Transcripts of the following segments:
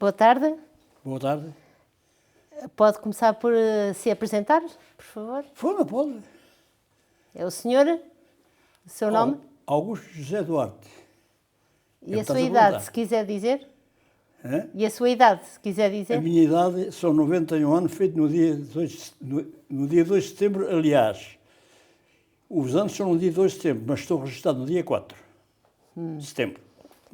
Boa tarde. Boa tarde. Pode começar por se apresentar, por favor? Não pode. É o senhor? O seu nome? Augusto José Duarte. E a sua idade, se quiser dizer? Hã? E a sua idade, se quiser A dizer? minha idade são 91 anos, feito no dia 2 de setembro, aliás. Os anos são no dia 2 de setembro, mas estou registrado no dia 4 de setembro.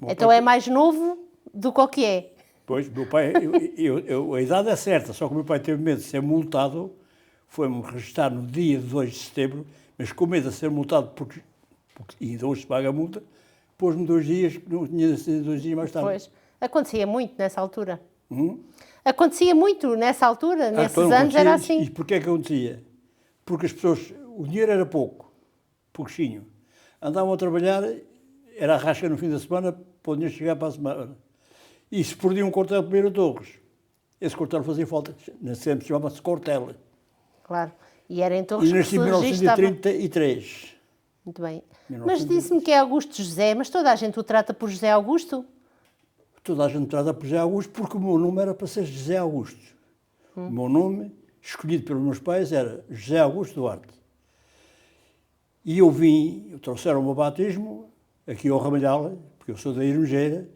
Então é mais novo do que o que é? Pois, meu pai, a idade é certa, só que o meu pai teve medo de ser multado, foi-me registrar no dia 2 de setembro, mas com medo de ser multado, porque ainda hoje se paga a multa, pôs-me 2 dias, não tinha de ser 2 dias mais tarde. Pois. Acontecia muito nessa altura. Acontecia muito nessa altura, nesses Então, anos era acontecia. assim. E porquê é que acontecia? Porque as pessoas, o dinheiro era pouquinho. Andavam a trabalhar, era a rasca no fim da semana, para o dinheiro chegar para a semana. E se perdia um cortel de primeiro Torres, esse cortel fazia falta, sempre chamava-se cortel. Claro. E era em Torres E que nasci se em registava. 1933. Muito bem. 1933. Mas disse-me que é Augusto José, mas toda a gente o trata por José Augusto? Toda a gente trata por José Augusto, porque o meu nome era para ser José Augusto. O meu nome, escolhido pelos meus pais, era José Augusto Duarte. E trouxeram o meu batismo aqui ao Ramalhal, porque eu sou da Ironjeira.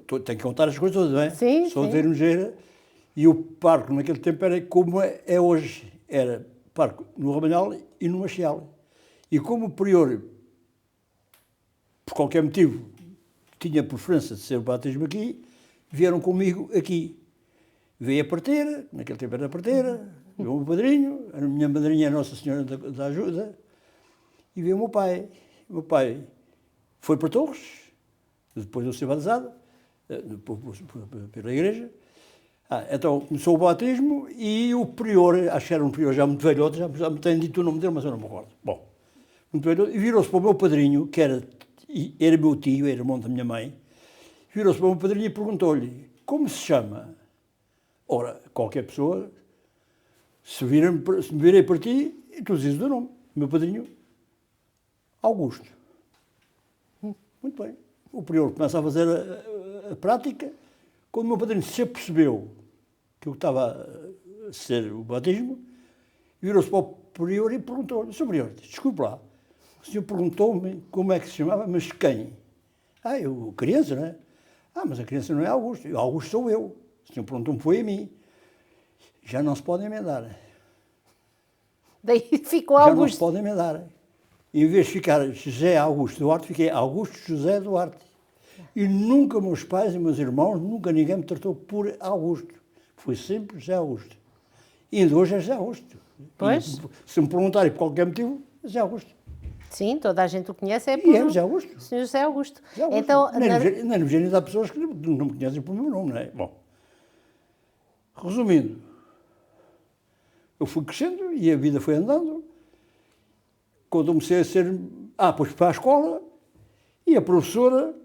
Tenho que contar as coisas todas, não é? Sim, Sou sim. da Ironjeira. E o parque naquele tempo era como é hoje. Era parque no Ramalhal e no Machial. E como o prior, por qualquer motivo, tinha preferência de ser o batismo aqui, vieram comigo aqui. Veio a parteira, naquele tempo era a parteira, veio o meu padrinho, a minha madrinha, a Nossa Senhora da Ajuda, e veio o meu pai. O meu pai foi para Torres, depois de eu ser batizado, pela igreja. Então começou o batismo e o prior, acho que era um prior já muito velhote, já me tem dito o nome dele, mas eu não me recordo. Bom, muito velhote, e virou-se para o meu padrinho, que era meu tio, era irmão da minha mãe, virou-se para o meu padrinho e perguntou-lhe, como se chama? Ora, qualquer pessoa, se me virei para ti, e tu dizes o nome. Meu padrinho, Augusto. Muito bem. O prior começa a fazer a prática. Quando o meu padrinho se apercebeu que eu estava a ser o batismo, virou-se para o prior e perguntou-lhe, Sr. Prior, desculpe lá, o senhor perguntou-me como é que se chamava, mas quem? Eu, criança, não é? Mas a criança não é Augusto. Augusto sou eu. O senhor perguntou-me, foi a mim. Já não se pode emendar. Daí ficou Já não se Augusto. pode emendar. Em vez de ficar José Augusto Duarte, fiquei Augusto José Duarte. E nunca meus pais e meus irmãos, nunca ninguém me tratou por Augusto. Foi sempre José Augusto. E ainda hoje é José Augusto. Pois. E, se me perguntarem por qualquer motivo, José Augusto. Sim, toda a gente o conhece, é E por é José Augusto. Sr. José Augusto. José Augusto. Então, Nem no gênero há pessoas que não me conhecem pelo meu nome, não é? Bom, resumindo, eu fui crescendo e a vida foi andando. Quando eu comecei a ser... Depois fui para a escola e a professora...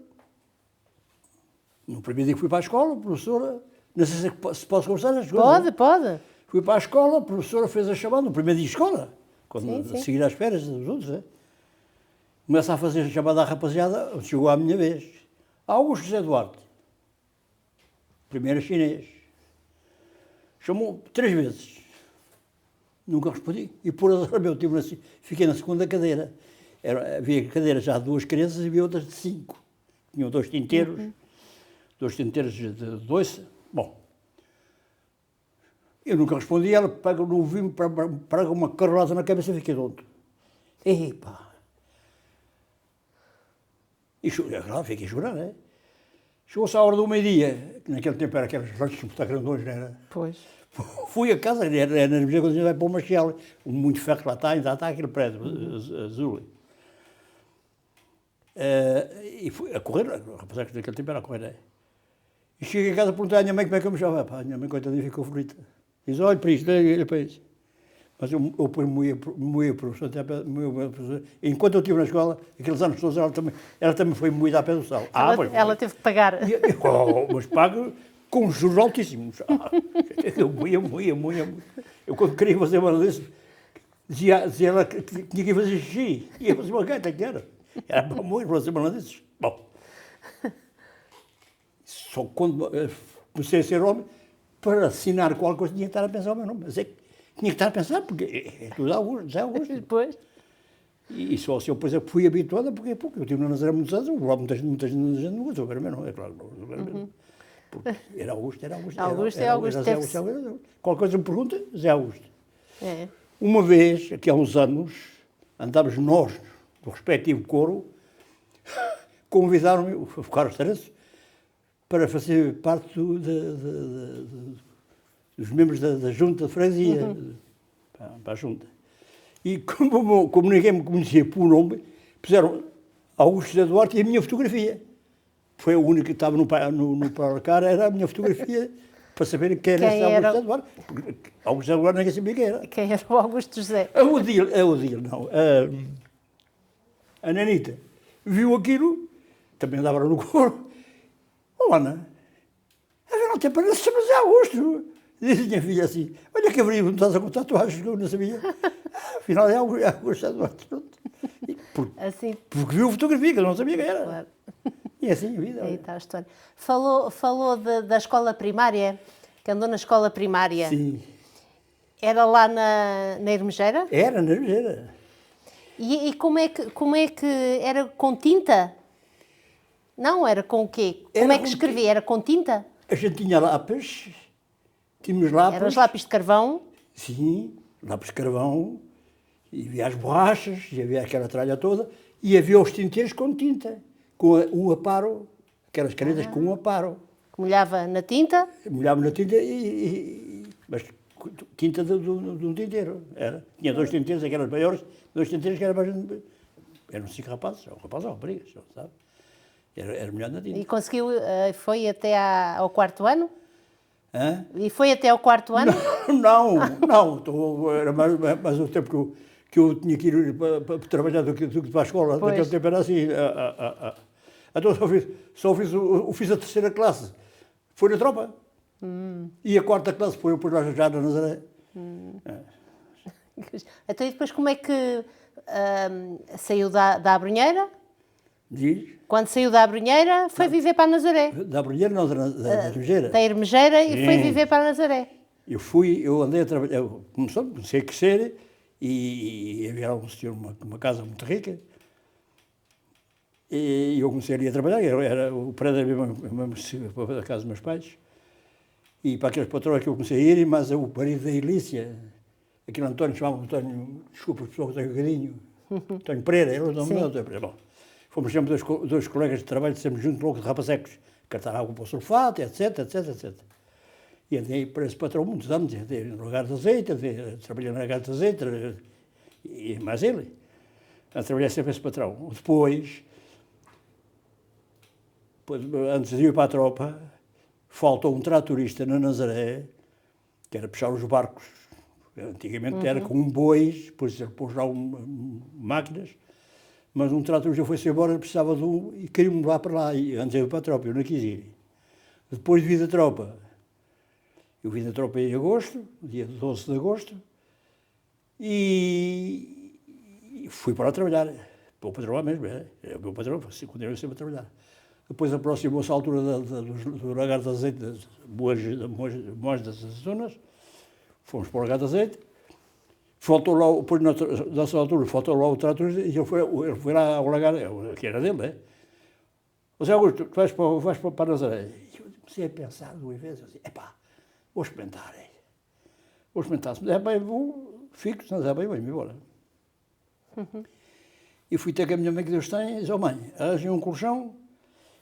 No primeiro dia que fui para a escola, a professora... Não sei se posso conversar as coisas. Pode. Fui para a escola, a professora fez a chamada, no primeiro dia de escola, quando Sim. a seguir às férias dos outros, né? Começa a fazer a chamada à rapaziada, chegou à minha vez. Augusto José Duarte, primeiro chinês. Chamou 3 vezes. Nunca respondi. E por azar meu, fiquei na segunda cadeira. Havia cadeiras já de 2 crianças e havia outras de 5. Tinham 2 tinteiros, 2 tinteiros de doiça. Bom, eu nunca respondi, ela pega no ouvido, praga uma carolada na cabeça e fiquei tonto. Epa! E claro, fiquei a chorar, né? Chegou-se à hora do meio-dia, que naquele tempo era aqueles lanches muito grandões, não era? Pois. Fui a casa, era na mesma coisa, vai para o Machiel, muito ferro lá está, ainda está aquele prédio azul. E fui a correr, apesar que naquele tempo era a correr, né? E cheguei a casa e perguntei à minha mãe como é que eu me chamava. A minha mãe, coitadinha, ficou frita. Diz, olha para isto, olha para isso. Mas eu ponho moía professor, enquanto eu estive na escola, aqueles anos todos, ela também foi moída a pé do sal. Ela teve que pagar. Mas pago com juros altíssimos. Eu moía. Eu quando queria fazer uma dessas, dizia ela que tinha que fazer xixi. E eu fazer uma gaita que era. Era para moer, para fazer uma dessas. Bom. Só que quando comecei a ser homem, para assinar qualquer coisa, tinha que estar a pensar o meu nome. Mas é que tinha que estar a pensar, porque é tudo Augusto, José Augusto. Depois. E só assim, depois eu fui habituada, porque eu estive na Nazaré muitos anos, muita gente não gostou, o meu nome, é claro. Porque era Augusto, era Augusto. Augusto era Augusto. Zé Augusto, qualquer coisa me pergunta, Zé Augusto. É. Uma vez, aqui há uns anos, andámos nós, do respectivo coro, convidaram-me, o Carlos Terence, para fazer parte dos membros da Junta de Freguesia, para a Junta. E como ninguém me conhecia por nome, puseram Augusto José Duarte e a minha fotografia. Foi a única que estava no placar, era a minha fotografia, para saberem quem era esse Augusto José Duarte. Porque Augusto José Duarte ninguém sabia quem era. Quem era o Augusto José? A Odile, não. A Nanita viu aquilo, também andava no coro. Oh, Ana, não tem para se chama Zé Augusto. Disse a minha filha assim, olha que abriu, não estás a contar tatuagens que eu não sabia. Afinal é Augusto Duarte. Porque viu a fotografia, que eu não sabia quem era. Claro. E é assim a vida. Aí está a história. Falou da escola primária, que andou na escola primária. Sim. Era lá na Ermejeira? Era, na Ermejeira. E como é que era com tinta? Não, era com o quê? Como é que escrevia? Era com tinta? A gente tinha lápis, tínhamos lápis. Eram os lápis de carvão? Sim, lápis de carvão, e havia as borrachas, e havia aquela tralha toda, e havia os tinteiros com tinta, com um aparo, aquelas canetas com um aparo. Molhava na tinta? Molhava na tinta, mas tinta de um tinteiro, era. Tinha dois tinteiros, aquelas maiores, dois tinteiros que eram 5 rapazes, ou rapazes ou raparigas, sabe? Era melhor na tinta. E conseguiu, foi até ao 4º ano? Hã? E foi até ao 4º ano? Não, era mais o tempo que eu tinha que ir para trabalhar do que para a escola. Pois. Naquele tempo era assim. Então só fiz a terceira classe. Foi na tropa. E a 4ª classe foi depois lá já na Nazaré. Então e depois como é que saiu da Abrunheira? Diz? Quando saiu da Abrunheira, foi viver para a Nazaré. Da Brilheira, não, da Ermejeira. Da Ermejeira e foi viver para a Nazaré. Eu andei a trabalhar, comecei a crescer e havia um senhor, uma casa muito rica, e eu comecei ali a trabalhar, o prédio era mesmo da casa dos meus pais, e para aqueles patrões que eu comecei a ir, mas o marido da Elícia, aquele António, chamava António, desculpa, as pessoas que têm um bocadinho, António Pereira, era o nome dele, António Pereira. Bom, fomos sempre dois colegas de trabalho, sempre juntos, logo de rapazecos, cartar água para o sulfato, etc. E andei para esse patrão muitos anos, andei no Lagar de Azeite, trabalhei no Lagar de Azeite, e mais ele. Trabalhei sempre esse patrão. Depois, antes de ir para a tropa, faltou um tratorista na Nazaré, que era puxar os barcos. Antigamente era com bois, depois ele pôs lá máquinas, mas um tratorista foi-se embora, precisava de um, e queria-me levar para lá, e antes de ir para a tropa, eu não quis ir. Depois vi da tropa. Eu vim da tropa em agosto, dia 12 de agosto, e fui para lá trabalhar. Para o patrão lá mesmo, o meu patrão, continuei sempre a trabalhar. Depois aproximou-se a altura do Lagar de Azeite, das Moas das Azeitonas, fomos para o Lagar de Azeite, faltou lá, depois nessa altura, faltou lá o trator, e ele foi lá ao Lagar, que era dele, né? José Augusto, tu vais para Nazaré. E eu comecei a pensar duas vezes, assim, vou experimentar. Se me der bem, fico, se não der bem, vou-me embora. E fui ter com a minha mãe que Deus tem, e disse, mãe, arranjei um colchão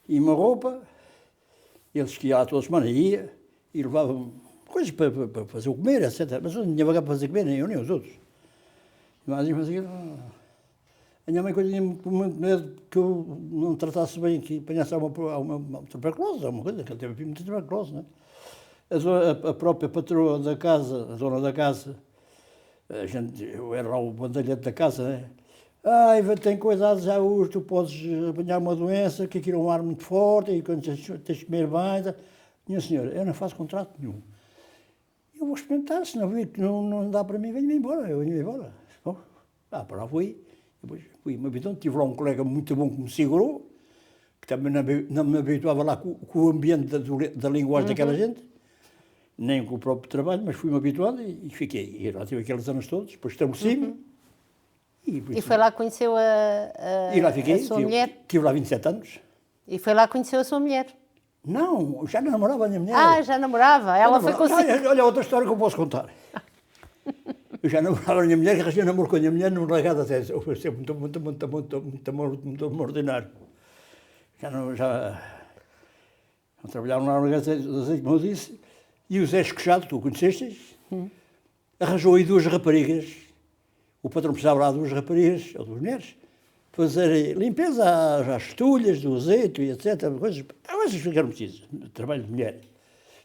e uma roupa. Eles que ia lá toda semana, ia, e levavam coisas para fazer o comer, etc. Mas eu não tinha vaga para fazer comer, nem eu, nem os outros. Mas a minha mãe tinha muito medo que eu não tratasse bem, que apanhasse uma tuberculose, alguma coisa, que ele teve muita tuberculose, não é? A própria patroa da casa, a dona da casa, eu era lá o bandalhete da casa, né? Tem cuidado, já hoje tu podes apanhar uma doença, que aquilo é um ar muito forte, e quando tens de comer bem. Minha senhora, eu não faço contrato nenhum. Eu vou experimentar, se não vir que não dá para mim, venho-me embora. Eu venho embora. Bom, para lá fui. Depois fui uma bidão, tive lá um colega muito bom que me segurou, também não me habituava lá com o ambiente da linguagem daquela gente, nem com o próprio trabalho, mas fui-me habituando e fiquei. E lá tive aqueles anos todos, depois estabeleci-me. E foi lá que conheceu E lá fiquei, a sua mulher? tive lá 27 anos. E foi lá que conheceu a sua mulher? Não, já não namorava a minha mulher. Ah, já namorava? Ela foi consigo? Olha outra história que eu posso contar. Eu já namorava a minha mulher, que arranjei namoro com a minha mulher num legado até. Foi sempre muito ordinário. Já trabalharam lá no legado de azeite, como eu disse, e o Zé Esquechado, tu o conheceste, arranjou aí duas raparigas. O patrão precisava lá de duas raparigas, ou duas mulheres, fazer limpeza às tulhas do azeite e etc. Coisas que eram precisas, trabalho de mulher.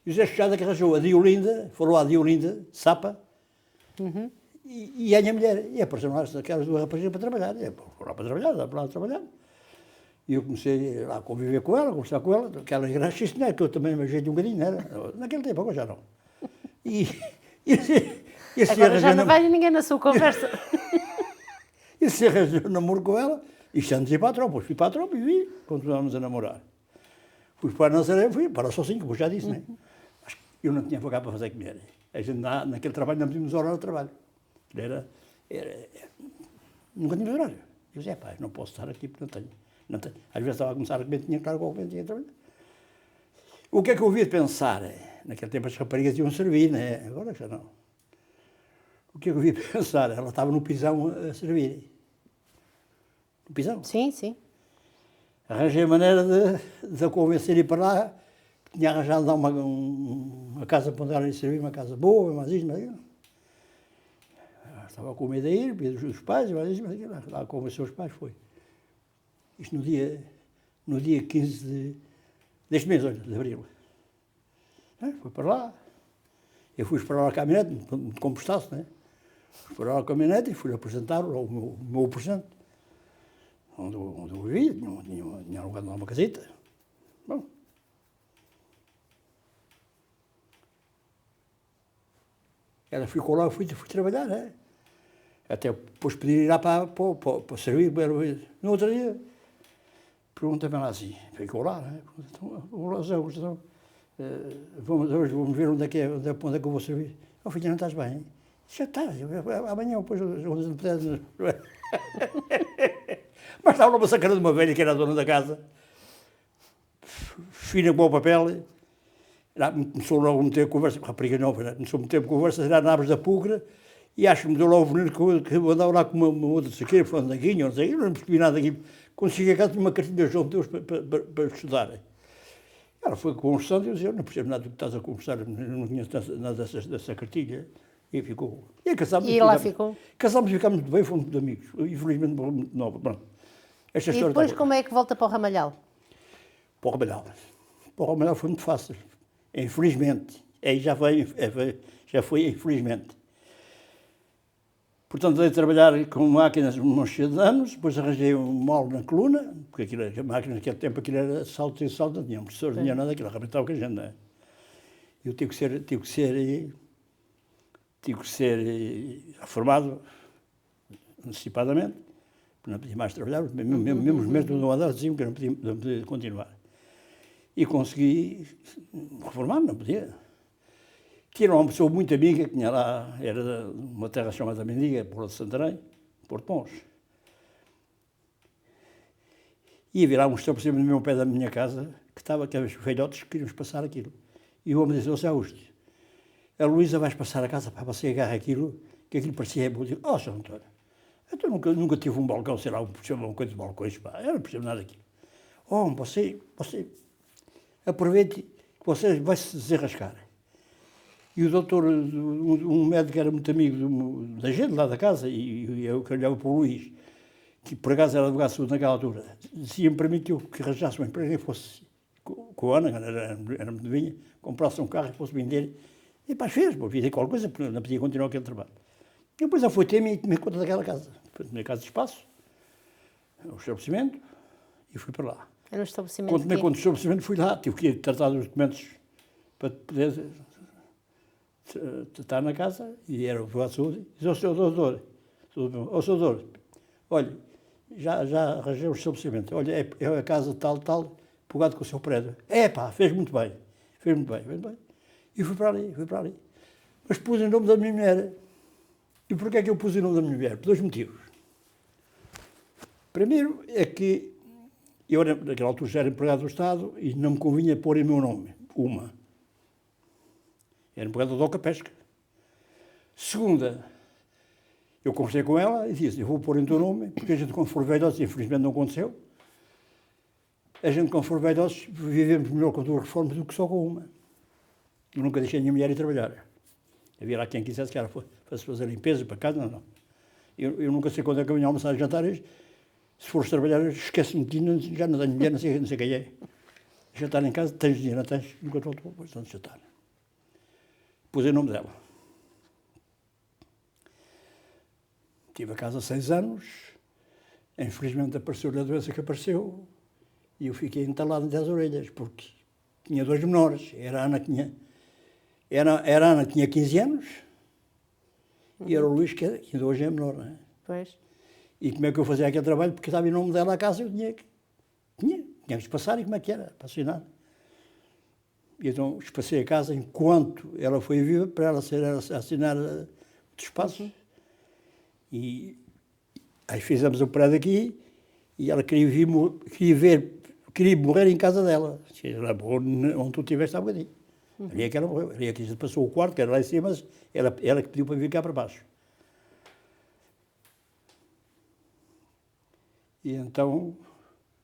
E o Zé Esquechado que arranjou a Diolinda, falou à Diolinda, Sapa, e a minha mulher. E apareceram lá aquelas duas raparigas para trabalhar. E foram lá para trabalhar, lá para lá trabalhar. E eu comecei lá a conviver com ela, a conversar com ela, aquela graxista, né, que eu também me ajeitei um bocadinho, não era? Naquele tempo, agora já não. Agora já não vai ninguém na sua conversa. E se arranjou namoro com ela, e antes de ir para a tropa. Fui para a tropa e vi, continuámos a namorar. Fui para a Nazaré, fui para sozinho, como eu já disse, né? Mas eu não tinha vagar para fazer comer. A gente naquele trabalho não tínhamos horário de trabalho. Nunca tínhamos horário. Eu dizia, pá, não posso estar aqui porque não tenho. Às vezes estava a começar a comer, tinha claro qual tinha que trabalhar. O que é que eu ouvia de pensar? Naquele tempo as raparigas iam servir, né? Agora já não. O que é que eu ouvia de pensar? Ela estava no pisão a servir. No pisão? Sim, sim. Arranjei a maneira de a convencer a ir para lá. Tinha arranjado lá uma casa para onde ela ia servir, uma casa boa, mas isto, mas aquilo. Estava com medo de ir, pedi os pais, mas isto, mas aquilo. Lá convenceu os pais, foi. Isto no dia 15 deste mês, olha, de abril. Fui para lá. Eu fui esperar a caminhonete, me compostasse, né? Fui para lá a caminhonete e fui apresentar o meu presente. Onde eu vivia, tinha alugado lá uma casita. Bom. Ela ficou lá, eu fui trabalhar, né? Até depois pedir ir lá para servir. No outro dia, pergunta-me lá assim, ficou lá, né? Então, hoje vamos ver onde é que eu vou servir. Oh, filha, não estás bem? Já estás, amanhã depois onde não puderes. Mas estava lá uma sacana de uma velha que era a dona da casa, fina com o papel, começou logo a meter conversa, rapariga nova, né? Começou a meter conversa, era na árvore da Pugra, e acho que me deu lá o veneno que eu andava lá com uma outra saqueira, fandanguinha, não sei, eu não percebi nada aqui. Quando cheguei a casa tinha uma cartinha de João Deus para estudar. Ela foi conversando e eu dizia, eu não percebo nada do que estás a conversar, eu não conheço nada dessa cartilha. E ficou. E casámos. E lá ficou? Casámos e ficámos muito bem, fomos muito amigos. Infelizmente, muito nova. Pronto. E depois como é que volta para o Ramalhal? Para o Ramalhal. Para o Ramalhal foi muito fácil. Infelizmente. Aí já foi infelizmente. Portanto, dei a trabalhar com máquinas uns 6 anos, depois arranjei um mal na coluna, porque a máquina naquele tempo aquilo era salto e salto, não tinha um professor, não tinha nada, aquilo arrebentava com a gente, não é? Eu tive que ser reformado antecipadamente, porque não podia mais trabalhar, mesmo os médicos não andavam, diziam que não podia continuar. E consegui reformar, não podia. Tinha uma pessoa muito amiga, que tinha lá, era de uma terra chamada Mendiga, Porto de Santarém, Porto Pons. Ia virar um estabelecimento no meu pé da minha casa, que estava aqueles velhotes que queríamos passar aquilo. E o homem disse, Sr. Augusto, a Luísa vais passar a casa para você agarrar aquilo, que aquilo parecia bom. Eu digo, Sr. António, eu nunca tive um balcão, sei lá, uma coisa de balcões, pá, eu não percebo nada daquilo. Você aproveite que você vai se desenrascar. E o doutor, um médico que era muito amigo da gente lá da casa, e eu que olhava para o Luís, que por acaso era advogado de saúde naquela altura, dizia-me para mim que eu que arranjasse um emprego e fosse com a Ana, era muito vinha, comprasse um carro e fosse vender. E pá, fez, fiz qualquer coisa, porque não podia continuar aquele trabalho. E depois eu fui ter-me e tomei conta daquela casa. Tomei casa de espaço, o estabelecimento, e fui para lá. Era um estabelecimento. Quando tomei conta do estabelecimento, fui lá, tive que ir tratar dos documentos para poder estar na casa, e era o advogado de saúde, e disse ao Sr. Doutor, olha, já arranjei o estabelecimento. Olha, é a casa tal, pegado com o seu prédio. É pá, fez muito bem. E fui para ali. Mas pus em nome da minha mulher. E porquê é que eu pus em nome da minha mulher? Por 2 motivos. Primeiro é que eu, naquela altura, já era empregado do Estado e não me convinha pôr em meu nome uma. Era empregado da Doca Pesca. Segunda, eu conversei com ela e disse, eu vou pôr em teu nome, porque a gente, quando for velhosos, infelizmente não aconteceu, a gente, quando for velhosos, vivemos melhor com 2 reformas do que só com uma. Eu nunca deixei a minha mulher ir trabalhar. Havia lá quem quisesse que ela fosse fazer limpeza para casa, não. Eu nunca sei quando é que eu venho almoçar e jantar. Se fores trabalhar, esquece-me de ti, já não tenho mulher, não sei quem é. Jantar em casa, tens dinheiro, não tens? Nunca estou depois de jantar. Pus em nome dela. Tive a casa 6 anos, infelizmente apareceu-lhe a doença que apareceu e eu fiquei entalado entre as orelhas, porque tinha 2 menores. Era a Ana que tinha 15 anos e era o Luís que ainda hoje é menor, não é? Pois. E como é que eu fazia aquele trabalho? Porque estava em nome dela a casa, eu tinha que passar e como é que era, para assinar. E então espacei a casa enquanto ela foi viva para ela assinar o despacho. E aí fizemos o prédio aqui e ela queria morrer em casa dela. Ela morreu onde tu estiveste há bocadinho. Ali é que ela morreu. Ali é que a gente passou o quarto, que era lá em cima, mas ela que pediu para vir cá para baixo. E então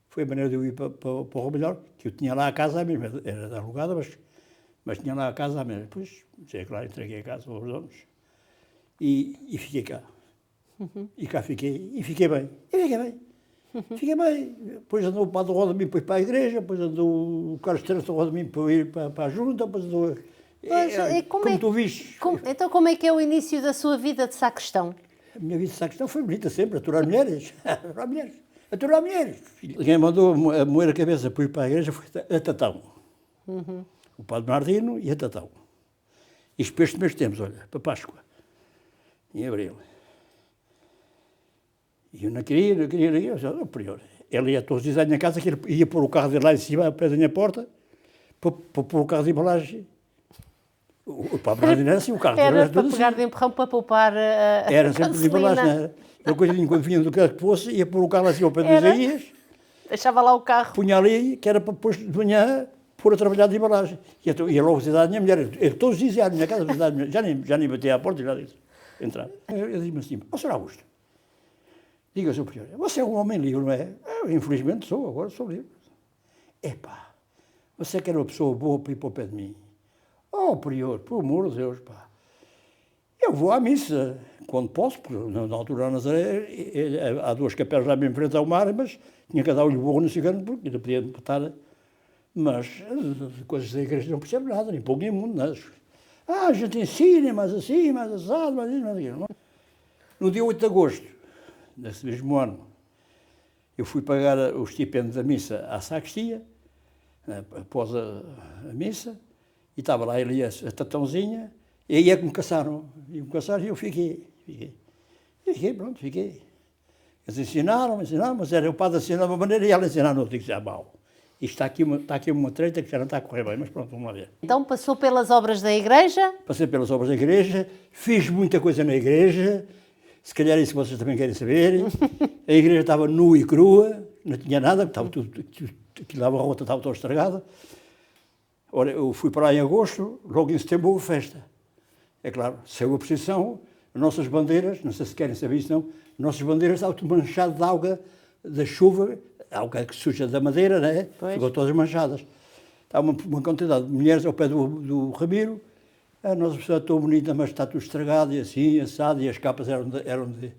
foi a maneira de eu ir para o Romelhor, que eu tinha lá a casa à mesma, era alugada, mas tinha lá a casa à mesma. Depois, claro, entreguei a casa aos donos e fiquei cá. E cá fiquei, e fiquei bem. Fiquei bem. Depois andou o Padre Rodamim para ir para a igreja, depois andou o Carlos Terço Rodamim para ir para a junta, depois andou... como tu viste. Então como é que é o início da sua vida de sacristão? A minha vida de sacristão foi bonita sempre, aturar mulheres. Aturar mulheres. Quem mandou a moer a cabeça para ir para a igreja foi a Tatão. O Padre Martino e a Tatão. Isto para estes meus tempos, olha, para Páscoa, em abril. E eu não queria, eu disse, o prior. Ele ia todos os dias à minha casa, que ele ia pôr o carro dele lá em cima, ao pé da minha porta, para pôr o carro de embalagem. O Padre Martino era assim, o carro dele era para assim. pegar de empurrão para poupar a Era sempre de embalagem, não era? Eu, coitadinho, quando vinha do carro que fosse, ia pôr o carro assim ao pé do Isaías. Deixava lá o carro. Punha ali, que era para depois de manhã pôr a trabalhar de embalagem. Ia logo visitar a minha mulher. Eu todos os dias ia à minha casa visitar a minha mulher. Já nem batia à porta e já disse. Entrar. Eu disse-me assim, Sr. Augusto, diga, Sr. Prior, você é um homem livre, não é? Eu, infelizmente sou, agora sou livre. Epá, você que era uma pessoa boa para ir para o pé de mim. Oh, Prior, por amor de Deus, pá. Eu vou à missa, quando posso, porque na altura na Nazaré há 2 capelas lá bem em frente ao mar, mas tinha que dar olho burro no cigano, porque ainda podia estar. Mas coisas da igreja não percebo nada, nem pouco nem muito, nada. A gente ensina, mas assim, mais assado, mais isso, mais aquilo. No dia 8 de agosto desse mesmo ano, eu fui pagar o estipendo da missa à sacristia, após a missa, e estava lá ele e a Tatãozinha, e aí é que me caçaram. E eu fiquei. Fiquei. Eles ensinaram, mas era o padre ensinar de uma maneira e ela ensinar noutra. Eu disse, mal. Isto está aqui uma treta que já não está a correr bem, mas pronto, vamos lá ver. Então passou pelas obras da igreja? Passei pelas obras da igreja, fiz muita coisa na igreja, se calhar é isso que vocês também querem saber. A igreja estava nua e crua, não tinha nada, estava tudo, aquilo dava rota, estava toda estragada. Ora, eu fui para lá em agosto, logo em setembro houve festa. É claro, saiu a procissão, as nossas bandeiras, não sei se querem saber isso não, as nossas bandeiras estavam tudo manchadas de água da chuva, água que suja da madeira, né? Ficou todas manchadas. Estava uma quantidade de mulheres ao pé do Ramiro, a nossa pessoa tão bonita, mas está tudo estragado e assim, assado, e as capas eram de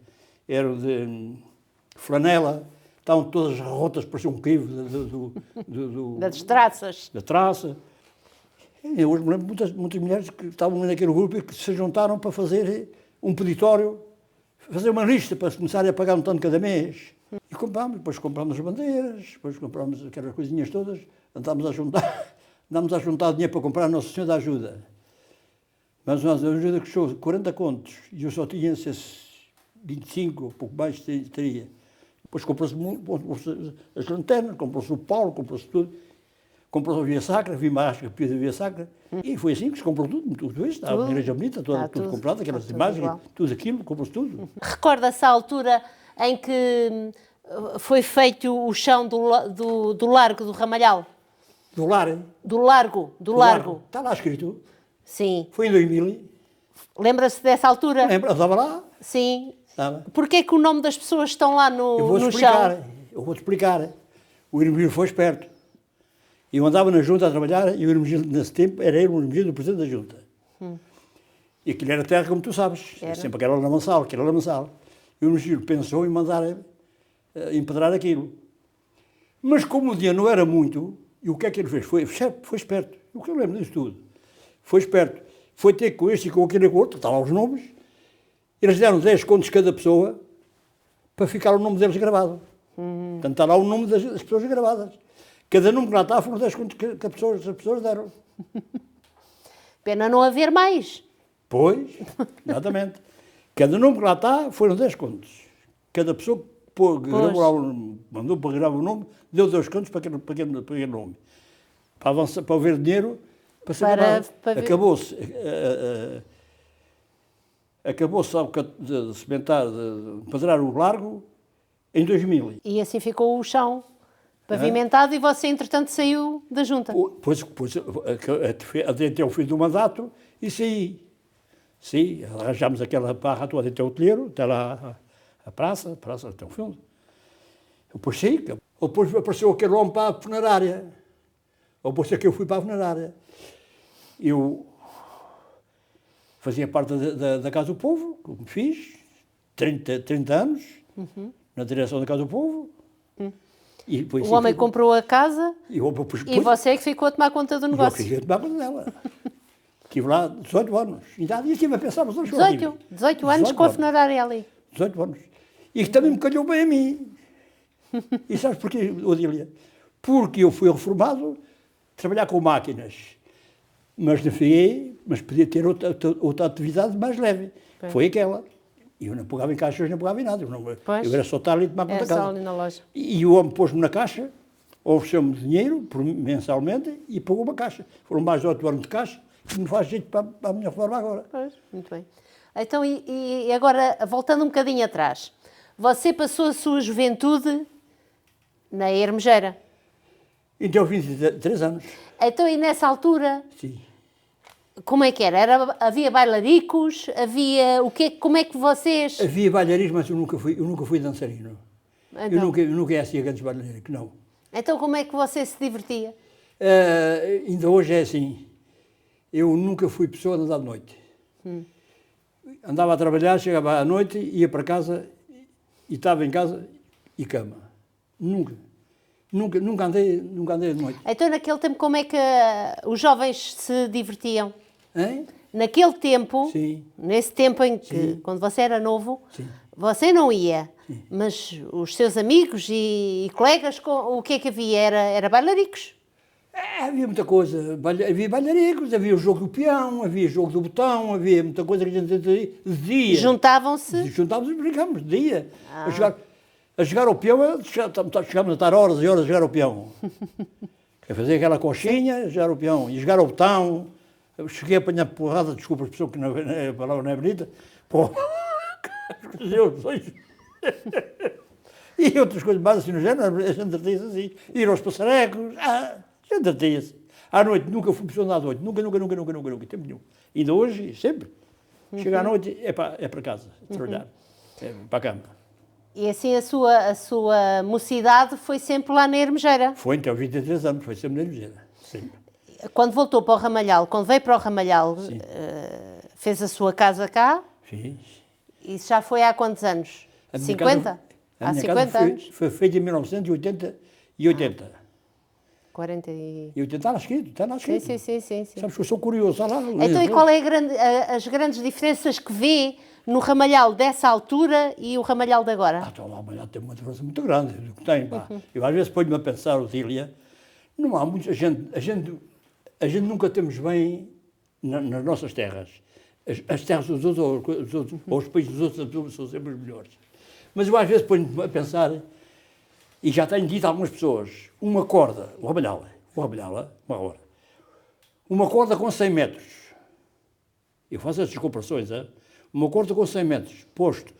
flanela, estavam todas rotas, parecia um crivo das traças. Da traça. Eu hoje me lembro de muitas mulheres que estavam naquele grupo e que se juntaram para fazer um peditório, fazer uma lista para se começarem a pagar um tanto cada mês. E depois comprámos as bandeiras, depois comprámos aquelas coisinhas todas, andámos a juntar dinheiro para comprar a Nossa Senhora da Ajuda. Mas a ajuda custou 40 contos e eu só tinha esses 25 ou pouco mais teria. Depois comprou-se as lanternas, comprou-se o pau, comprou-se tudo. Comprou-se a Via Sacra, vi mais que a Via Sacra. E foi assim que se comprou tudo isso. Estava uma igreja bonita, tudo comprado, aquelas imagens, tudo aquilo, comprou-se tudo. Recorda-se a altura em que foi feito o chão do Largo do Ramalhal? Do lar. Do Largo. Está lá escrito. Sim. Foi em 2000. Lembra-se dessa altura? Lembra? Eu estava lá. Sim. Estava. Porquê é que o nome das pessoas estão lá no chão? Eu vou-te explicar. O Hermílio foi esperto. Eu andava na junta a trabalhar e o Hermílio, nesse tempo, era ele o Hermílio do presidente da junta. E aquilo era terra, como tu sabes. Sempre aquela lamaçal, E o Hermílio pensou em mandar empedrar aquilo. Mas como o dinheiro não era muito, e o que é que ele fez? Foi esperto. O que eu lembro disso tudo? Foi esperto. Foi ter com este e com aquele e com o outro, estavam os nomes. Eles deram 10 contos cada pessoa para ficar o nome deles gravado. Portanto, está lá o nome das pessoas gravadas. Cada número que lá está foram 10 contos que as pessoas deram. Pena não haver mais. Pois, exatamente. Cada número que lá está foram 10 contos. Cada pessoa que mandou para gravar o nome, deu 2 contos para aquele nome. Para avançar, para haver dinheiro, para ser gravado. Acabou-se de cimentar, de empedrar o largo em 2000. E assim ficou o chão pavimentado e você, entretanto, saiu da junta. Pois até ao fim do mandato e saí. Sim, arranjámos aquela barra toda até o telheiro, até lá a praça até o fundo. Depois saí. Depois apareceu aquele homem para a funerária. Depois é que eu fui para a funerária. Eu fazia parte da Casa do Povo, como fiz, 30 anos, na direção da Casa do Povo. E depois, o homem comprou a casa e você é que ficou a tomar conta do negócio. Eu fiquei a tomar conta dela. Estive lá 18 anos. E estive a pensar, mas 18 anos com a funerária ali. 18 anos. E que também me calhou bem a mim. E sabes porquê, Odília? Porque eu fui reformado, trabalhar com máquinas. Mas podia ter outra atividade mais leve. Foi aquela. E eu não pagava em caixas, nem pagava em nada. Eu era só estar ali e tomar conta da casa. Só ali na loja. E o homem pôs-me na caixa, ofereceu-me dinheiro mensalmente e pagou uma caixa. Foram mais de 8 anos de caixa, que me faz jeito para a minha reforma agora. Pois, muito bem. Então, e agora, voltando um bocadinho atrás, você passou a sua juventude na Hermejeira? Então, 23 anos. Então, e nessa altura? Sim. Como é que era? Havia bailaricos? Havia o quê? Como é que vocês... Havia bailarinos, mas eu nunca fui dançarino. Então, eu nunca ia assim a grandes bailarinos, não. Então como é que você se divertia? Ainda hoje é assim. Eu nunca fui pessoa de andar de noite. Andava a trabalhar, chegava à noite, ia para casa e estava em casa e cama. Nunca andei de noite. Então, naquele tempo, como é que os jovens se divertiam? Hein? Naquele tempo, Sim. nesse tempo em que, quando você era novo, Sim. você não ia, mas os seus amigos e colegas, o que é que havia? Era bailaricos? Havia muita coisa. Havia bailaricos, havia o jogo do peão, havia o jogo do botão, havia muita coisa que a gente dizia. Juntavam-se? Juntavam-se e brincávamos de dia. A jogar ao peão, chegámos a estar horas e horas a jogar ao peão. A fazer aquela coxinha, a jogar ao peão. E jogar ao botão. Eu cheguei a apanhar porrada, desculpa a expressão que a palavra não é bonita. Pô, e outras coisas mais assim no género, a gente entretia-se assim. Ir aos passarecos, a gente entretia-se. À noite, nunca fui pessoa de andar à noite. Nunca, tempo nenhum. Ainda hoje, sempre. Chega à noite, é para casa, trabalhar. É para a cama. E assim a sua mocidade foi sempre lá na Hermejeira? Foi até aos 23 anos, foi sempre na Hermejeira, sempre. Quando voltou para o Ramalhal, quando veio para o Ramalhal, fez a sua casa cá? Fiz. Isso já foi há quantos anos? 50? Há 50 anos? Foi feita em 1980 e 80. 40 e... E 80 está lá escrito. Sim. Sabes que eu sou curioso, lá. Então, e qual é as grandes diferenças que vê no Ramalhal dessa altura e o Ramalhal de agora? Então, o Ramalhal tem uma diferença muito grande do que tem, pá. Eu às vezes ponho-me a pensar, Odília, não há muita gente, a gente nunca temos bem nas nossas terras. As terras dos outros, ou os países dos outros são sempre os melhores. Mas eu às vezes ponho-me a pensar E já tenho dito a algumas pessoas, uma corda, o Ramalhal, uma corda com 100 metros, eu faço essas comparações, uma corda com 100 metros, posto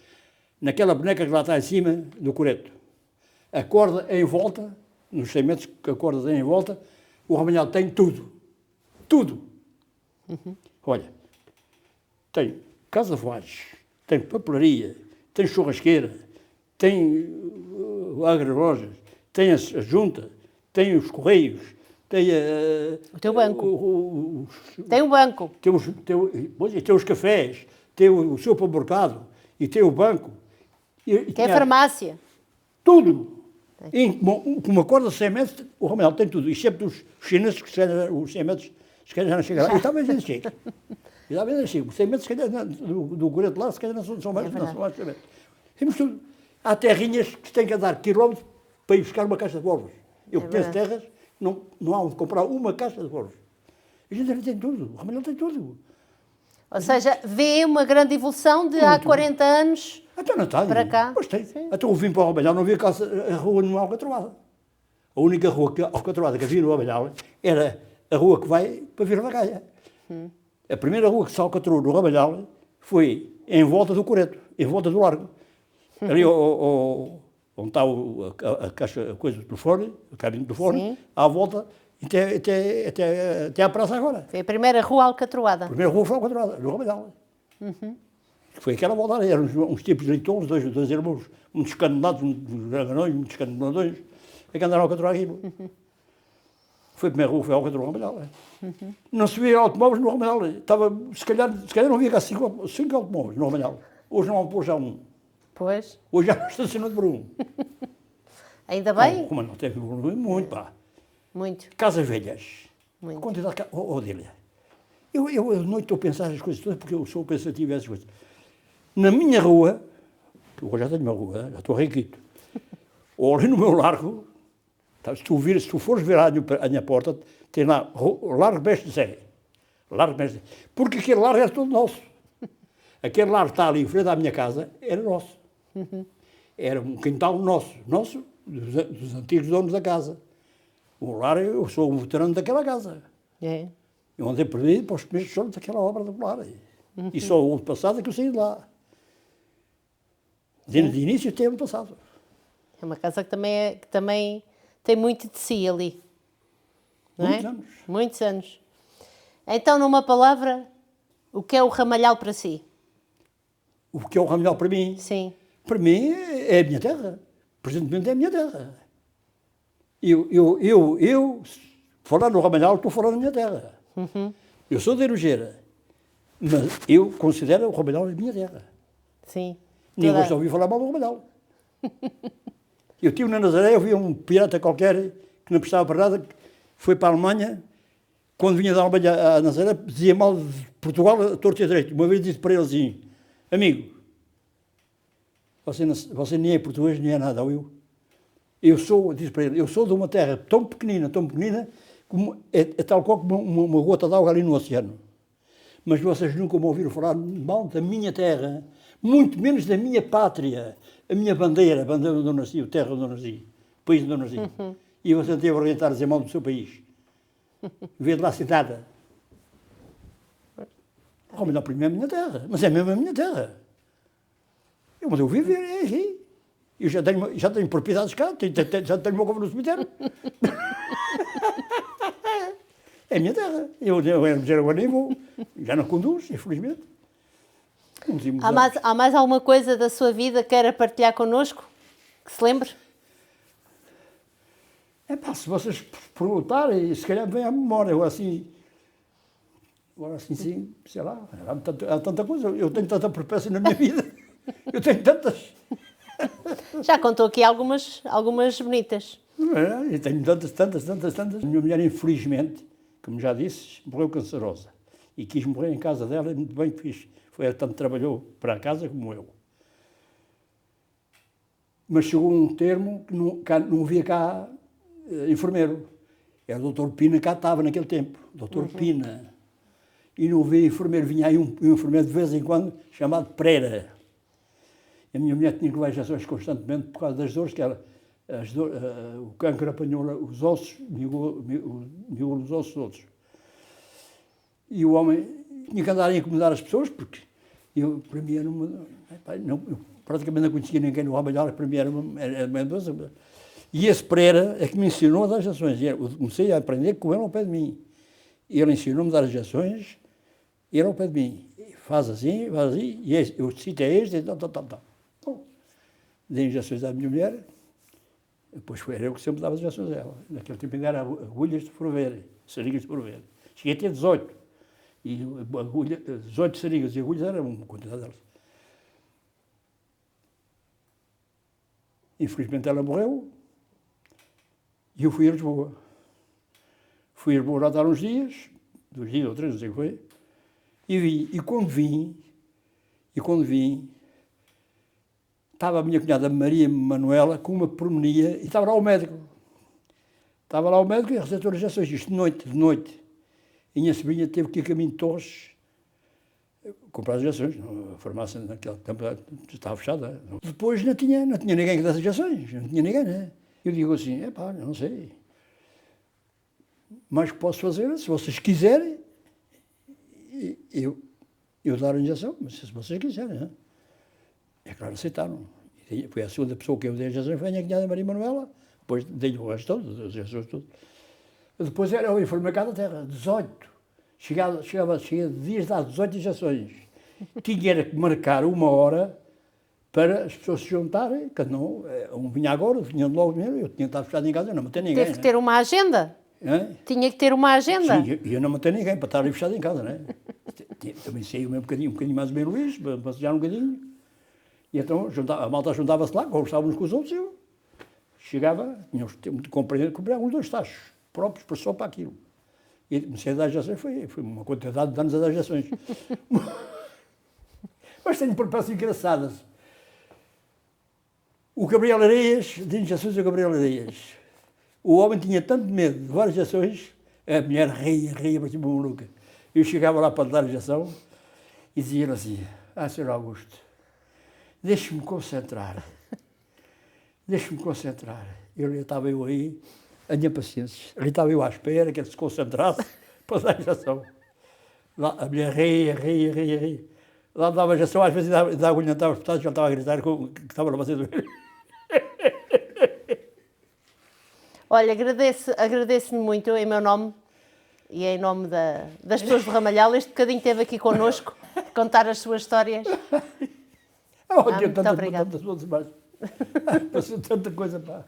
naquela boneca que lá está em cima do coreto, a corda em volta, nos 100 metros que a corda tem em volta, o Ramalhal tem tudo. Tudo. Olha, tem casa de vagens, tem papelaria, tem churrasqueira, tem agrolojas, tem a junta, tem os correios, tem o teu banco. Tem o banco. Tem os cafés, tem o supermercado e tem o banco. Tem a farmácia. Tudo. Com uma corda de 100 metros, o Ramalhal tem tudo. Excepto os chineses, que os 100 metros, se calhar já não chega lá. E talvez ainda chegue. E talvez ainda chegue. Os 100 metros, se calhar, do coreto lá, se calhar não são mais, não são mais 100 metros. Temos tudo. Há terrinhas que têm que andar quilómetros para ir buscar uma caixa de polvos. Eu conheço terras, não há onde comprar uma caixa de polvos. A gente tem tudo. O Ramalhal tem tudo. Ou seja, vê uma grande evolução de há 40 anos então não está, para cá. Pois tem. Até eu vim para o Ramalhal, não havia a rua numa alcatroada. A única rua alcatroada que havia no Ramalhal era a rua que vai para Vila da Gaia. A primeira rua que se alcatrou no Ramalhal foi em volta do Coreto, em volta do Largo. Ali onde está a caixa, a coisa do telefone, o caminho do telefone, à volta, até à praça agora. Foi a primeira rua alcatroada. A primeira rua foi alcatroada, no Ramalhal. Foi aquela volta ali, eram uns tipos de leitões, dois irmãos, muitos canelados, muitos draganões, muitos caneladões, é que andaram a alcatrar aquilo. Foi a primeira rua, foi a alcatrou no Ramalhal. Não se via automóveis no Ramalhal. Se calhar não havia cá 5 automóveis no Ramalhal. Hoje não há um, já um. Pois. Hoje já estacionou por um. Ainda bem? Como não teve muito, pá. Muito. Casas velhas. Muito. A quantidade de Odília. Eu de noite estou a pensar as coisas todas porque eu sou pensativo essas coisas. Na minha rua, que eu já tenho uma rua, já estou riquito, ou ali no meu largo, se tu fores ver a minha porta, tem lá Largo Mestre Zé. Largo Mestre Zé. Porque aquele largo era todo nosso. Aquele largo que está ali em frente à minha casa era nosso. Era um quintal nosso, dos antigos donos da casa. O lar, eu sou um veterano daquela casa. É. Eu andei perdido para os primeiros solos daquela obra do lar. E só o ano passado é que eu saí de lá. De início até o ano passado. É uma casa que também tem muito de si ali. Não Muitos é? anos. Muitos anos. Então, numa palavra, o que é o Ramalhal para si? O que é o Ramalhal para mim? Sim. Para mim é a minha terra. Presentemente é a minha terra. Eu falar no Ramalhal, estou falando da minha terra. Eu sou de Erugeira, mas eu considero o Ramalhal a minha terra. Sim. Ninguém gosta de ouvir falar mal do Ramalhal. Eu tive na Nazaré, eu vi um pirata qualquer que não prestava para nada, foi para a Alemanha, quando vinha dar uma banha a Nazaré, dizia mal de Portugal a torto e a direito. Uma vez disse para ele assim, amigo, você nem é português, nem é nada, ou eu? Disse para ele, eu sou de uma terra tão pequenina, como é tal qual como uma gota de água ali no oceano. Mas vocês nunca me ouviram falar mal da minha terra, muito menos da minha pátria, a minha bandeira onde eu nasci, a terra onde eu nasci, o país onde eu nasci. E você teve a orientar a dizer mal do seu país. Vê de lá cidade. Oh, mas não, primeiro é a minha terra, mas é mesmo a minha terra. Mas eu vivo é aqui. Eu já tenho propriedades cá, já tenho uma cova no cemitério. É a minha terra. Eu agora nem vou. Já não conduzo, infelizmente. Há mais alguma coisa da sua vida que queira partilhar connosco? Que se lembre? É pá, se vocês perguntarem, se calhar me vem à memória. Agora assim, sim, sei lá. Há tanta coisa. Eu tenho tanta peripécia na minha vida. Eu tenho tantas. Já contou aqui algumas bonitas. Eu tenho tantas. A minha mulher, infelizmente, como já disse, morreu cancerosa. E quis morrer em casa dela, e muito bem que fiz. Foi tanto trabalhou para a casa como eu. Mas chegou um termo que não havia cá enfermeiro. Era o doutor Pina, cá estava naquele tempo. Doutor Pina. E não havia enfermeiro. Vinha aí um enfermeiro de vez em quando, chamado Pereira. A minha mulher tinha que levar injeções constantemente por causa das dores que ela... o cancro apanhou os ossos, miou os ossos todos. E o homem tinha que andar a incomodar as pessoas, porque para mim era eu praticamente não conhecia ninguém no Ramalhal, para mim era uma doença. E esse Pereira é que me ensinou a dar injeções. Eu comecei a aprender com ele ao pé de mim. Ele ensinou-me a dar injeções, ele ao pé de mim. Faz assim, e o sítio é este, e tal. Bom, dei injeções à minha mulher, depois era eu que sempre dava as injeções a ela. Naquele tempo ainda era agulhas de prover, seringas de prover. Cheguei a ter 18. E 18 seringas e agulhas era uma quantidade delas. Infelizmente ela morreu e eu fui a Lisboa. Fui a Lisboa lá dar uns dias, 2 dias ou 3, não sei o que foi, e quando vim, estava a minha cunhada Maria Manuela com uma pneumonia e estava lá o médico. Estava lá o médico e receitou injeções, isto de noite. E a minha sobrinha teve que ir a caminho de Torres comprar as injeções. A farmácia naquele tempo estava fechada. Depois não tinha ninguém que desse injeções, não tinha ninguém, né? Eu digo assim, não sei. Mas o que posso fazer, se vocês quiserem, eu dar a injeção, mas se vocês quiserem, né? É claro, aceitaram. E foi a segunda pessoa que eu dei a injeção, foi a minha cunhada Maria Manuela, depois dei-lhe o resto todo, as injeções todas. Depois era o enfermeiro da terra, 18. Chegava dias de dar 18 injeções. Tinha que marcar 1 hora para as pessoas se juntarem, cada um vinha agora, outro vinha logo mesmo, eu tinha que estar fechado em casa, eu não matei ninguém. Teve que ter uma agenda? Tinha que ter uma agenda? Sim, eu não matei ninguém para estar ali fechado em casa, né? Também saí um bocadinho mais bem Luís, para passear um bocadinho. E então a malta juntava-se lá, conversávamos com os outros e eu chegava, tínhamos de comprar uns 2 tachos próprios só para aquilo. E comecei a dar injeções, foi uma quantidade de anos a dar injeções. Mas tenho propostas engraçadas. O Gabriel Areias, de injeções ao Gabriel Areias. O homem tinha tanto medo de levar injeções, a mulher ria, parecia uma maluca. Eu chegava lá para dar injeção e dizia-lhe assim, Sr. Augusto, deixe-me concentrar. Estava eu aí, a minha paciência. Ali estava eu à espera que ele se concentrasse para dar a injeção. Lá, a mulher ria. Lá dava a injeção, às vezes a agulha não estava espetada, já estava a gritar que estava na bacia do... Olha, agradeço-lhe muito em meu nome e em nome das pessoas do Ramalhal. Este bocadinho esteve aqui connosco, contar as suas histórias. Muito obrigada. Passou tanta coisa, pá.